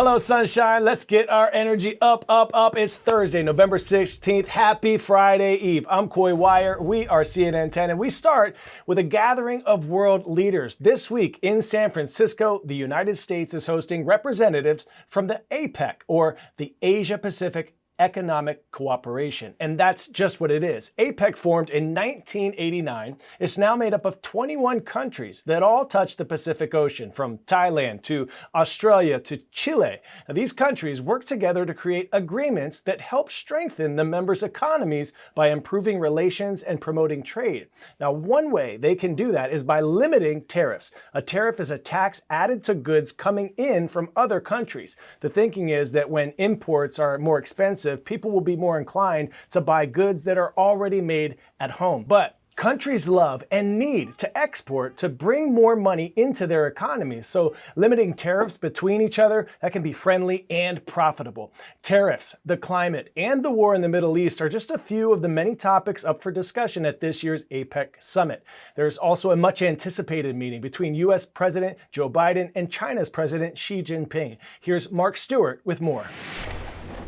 Hello, sunshine. Let's get our energy up, up, up. It's Thursday, November 16th. Happy Friday Eve. I'm Coy Wire. We are CNN 10, and we start with a gathering of world leaders. This week in San Francisco, the United States is hosting representatives from the APEC, or the Asia Pacific Economic Cooperation. And that's just what it is. APEC formed in 1989. It's now made up of 21 countries that all touch the Pacific Ocean, from Thailand to Australia to Chile. Now, these countries work together to create agreements that help strengthen the members' economies by improving relations and promoting trade. Now, one way they can do that is by limiting tariffs. A tariff is a tax added to goods coming in from other countries. The thinking is that when imports are more expensive, people will be more inclined to buy goods that are already made at home. But countries love and need to export to bring more money into their economies. So limiting tariffs between each other, that can be friendly and profitable. Tariffs, the climate, and the war in the Middle East are just a few of the many topics up for discussion at this year's APEC summit. There's also a much anticipated meeting between U.S. President Joe Biden and China's President Xi Jinping. Here's Mark Stewart with more.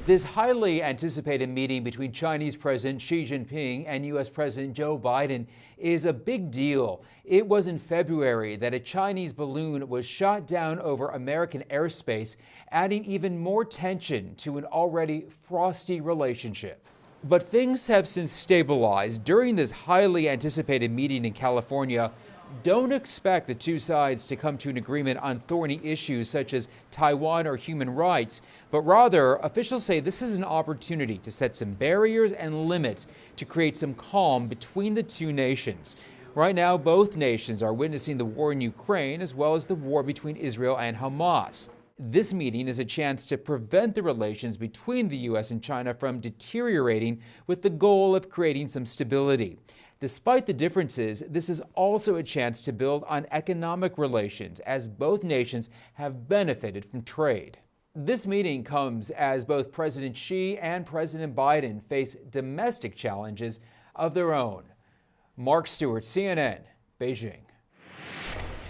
This highly anticipated meeting between Chinese President Xi Jinping and U.S. President Joe Biden is a big deal. It was in February that a Chinese balloon was shot down over American airspace, adding even more tension to an already frosty relationship. But things have since stabilized. During this highly anticipated meeting in California, don't expect the two sides to come to an agreement on thorny issues such as Taiwan or human rights, but rather, officials say this is an opportunity to set some barriers and limits to create some calm between the two nations. Right now, both nations are witnessing the war in Ukraine as well as the war between Israel and Hamas. This meeting is a chance to prevent the relations between the U.S. and China from deteriorating, with the goal of creating some stability. Despite the differences, this is also a chance to build on economic relations, as both nations have benefited from trade. This meeting comes as both President Xi and President Biden face domestic challenges of their own. Mark Stewart, CNN, Beijing.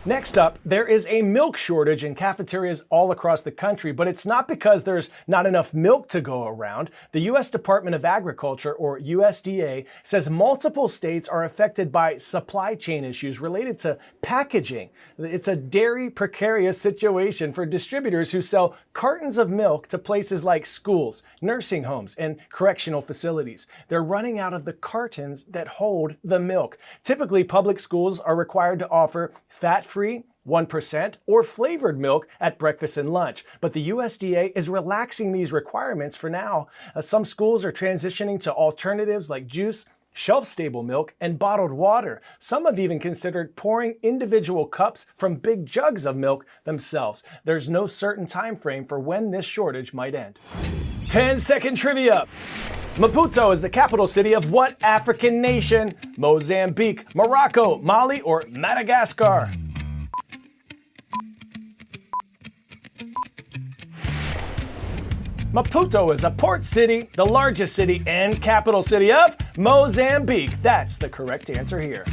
Next up, there is a milk shortage in cafeterias all across the country, but it's not because there's not enough milk to go around. The U.S. Department of Agriculture, or USDA, says multiple states are affected by supply chain issues related to packaging. It's a dairy precarious situation for distributors who sell cartons of milk to places like schools, nursing homes, and correctional facilities. They're running out of the cartons that hold the milk. Typically, public schools are required to offer fat-free, 1%, or flavored milk at breakfast and lunch. But the USDA is relaxing these requirements for now. Some schools are transitioning to alternatives like juice, shelf-stable milk, and bottled water. Some have even considered pouring individual cups from big jugs of milk themselves. There's no certain time frame for when this shortage might end. 10-second trivia. Maputo is the capital city of what African nation? Mozambique, Morocco, Mali, or Madagascar? Maputo is a port city, the largest city and capital city of Mozambique. That's the correct answer here.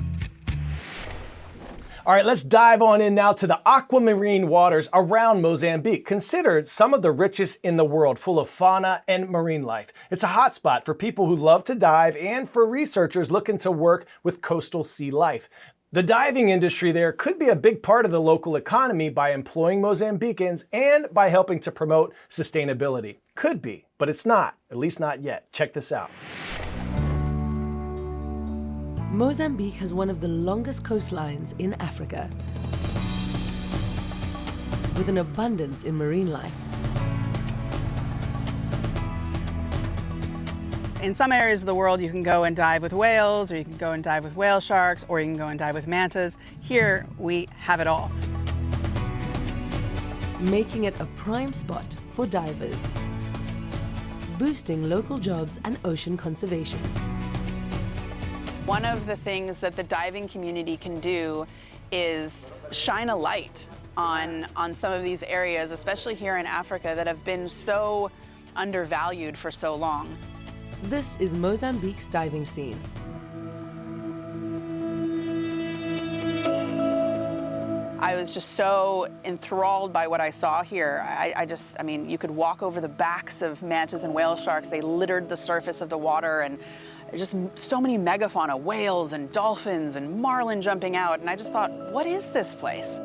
All right, let's dive on in now to the aquamarine waters around Mozambique, considered some of the richest in the world, full of fauna and marine life. It's a hotspot for people who love to dive and for researchers looking to work with coastal sea life. The diving industry there could be a big part of the local economy by employing Mozambicans and by helping to promote sustainability. Could be, but it's not, at least not yet. Check this out. Mozambique has one of the longest coastlines in Africa, with an abundance in marine life. In some areas of the world, you can go and dive with whales, or you can go and dive with whale sharks, or you can go and dive with mantas. Here, we have it all. Making it a prime spot for divers, boosting local jobs and ocean conservation. One of the things that the diving community can do is shine a light on some of these areas, especially here in Africa, that have been so undervalued for so long. This is Mozambique's diving scene. I was just so enthralled by what I saw here. I mean, you could walk over the backs of mantas and whale sharks. They littered the surface of the water, and just so many megafauna, whales and dolphins and marlin jumping out. And I just thought, what is this place?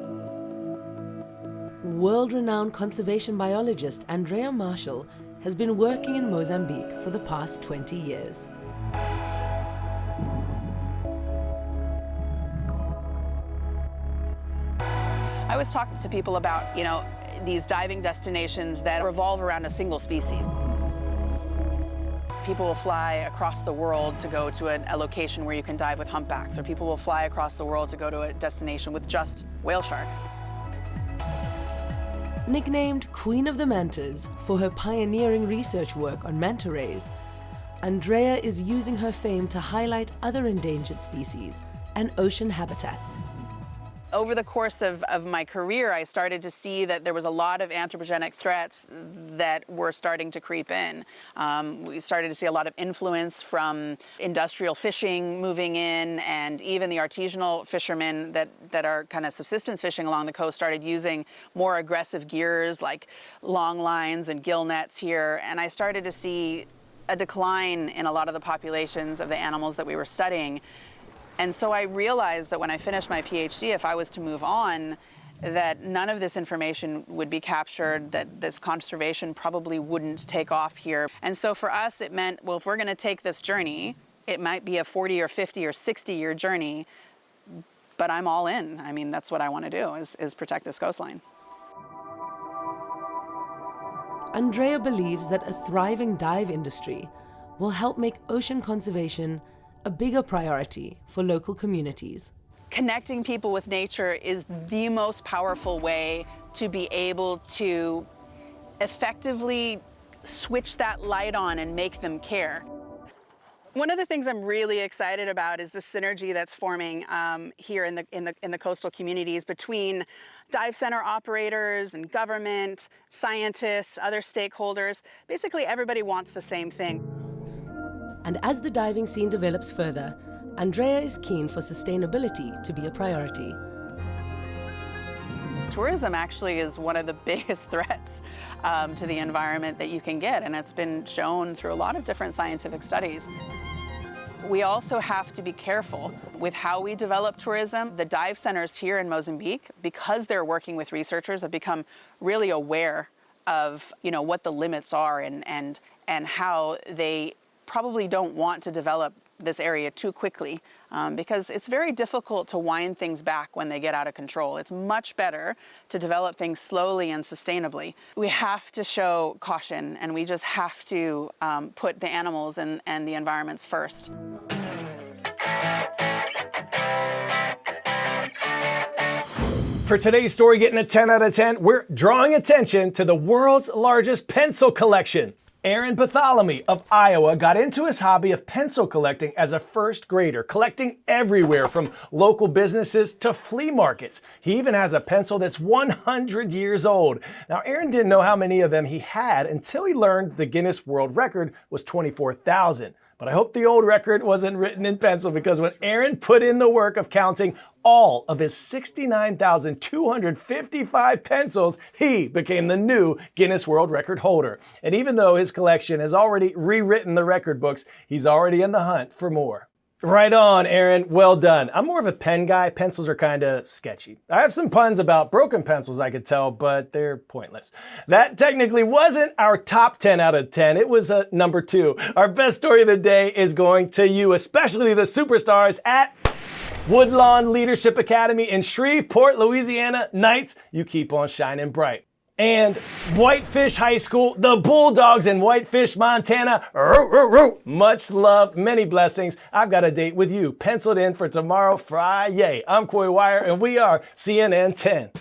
World-renowned conservation biologist Andrea Marshall has been working in Mozambique for the past 20 years. I was talking to people about, these diving destinations that revolve around a single species. People will fly across the world to go to a location where you can dive with humpbacks, or people will fly across the world to go to a destination with just whale sharks. Nicknamed Queen of the Mantas for her pioneering research work on manta rays, Andrea is using her fame to highlight other endangered species and ocean habitats. Over the course of my career, I started to see that there was a lot of anthropogenic threats that were starting to creep in. We started to see a lot of influence from industrial fishing moving in, and even the artisanal fishermen that are kind of subsistence fishing along the coast started using more aggressive gears like long lines and gill nets here. And I started to see a decline in a lot of the populations of the animals that we were studying. And so I realized that when I finished my PhD, if I was to move on, that none of this information would be captured, that this conservation probably wouldn't take off here. And so for us, it meant, well, if we're going to take this journey, it might be a 40 or 50 or 60-year journey, but I'm all in. I mean, that's what I want to do, is protect this coastline. Andrea believes that a thriving dive industry will help make ocean conservation a bigger priority for local communities. Connecting people with nature is the most powerful way to be able to effectively switch that light on and make them care. One of the things I'm really excited about is the synergy that's forming here in the coastal communities between dive center operators and government, scientists, other stakeholders. Basically, everybody wants the same thing. And as the diving scene develops further, Andrea is keen for sustainability to be a priority. Tourism actually is one of the biggest threats to the environment that you can get, and it's been shown through a lot of different scientific studies. We also have to be careful with how we develop tourism. The dive centers here in Mozambique, because they're working with researchers, have become really aware of what the limits are and how they probably don't want to develop this area too quickly because it's very difficult to wind things back when they get out of control. It's much better to develop things slowly and sustainably. We have to show caution, and we just have to put the animals and the environments first. For today's story, getting a 10 out of 10, we're drawing attention to the world's largest pencil collection. Aaron Bartholomew of Iowa got into his hobby of pencil collecting as a first grader, collecting everywhere from local businesses to flea markets. He even has a pencil that's 100 years old. Now, Aaron didn't know how many of them he had until he learned the Guinness World Record was 24,000. But I hope the old record wasn't written in pencil, because when Aaron put in the work of counting all of his 69,255 pencils, he became the new Guinness World Record holder. And even though his collection has already rewritten the record books, he's already in the hunt for more. Right on, Aaron. Well done. I'm more of a pen guy. Pencils are kind of sketchy. I have some puns about broken pencils, I could tell, but they're pointless. That technically wasn't our top 10 out of 10. It was number 2. Our best story of the day is going to you, especially the superstars at Woodlawn Leadership Academy in Shreveport, Louisiana. Knights, you keep on shining bright. And Whitefish High School, the Bulldogs in Whitefish, Montana. Much love, many blessings. I've got a date with you penciled in for tomorrow, Friday. I'm Coy Wire, and we are CNN 10.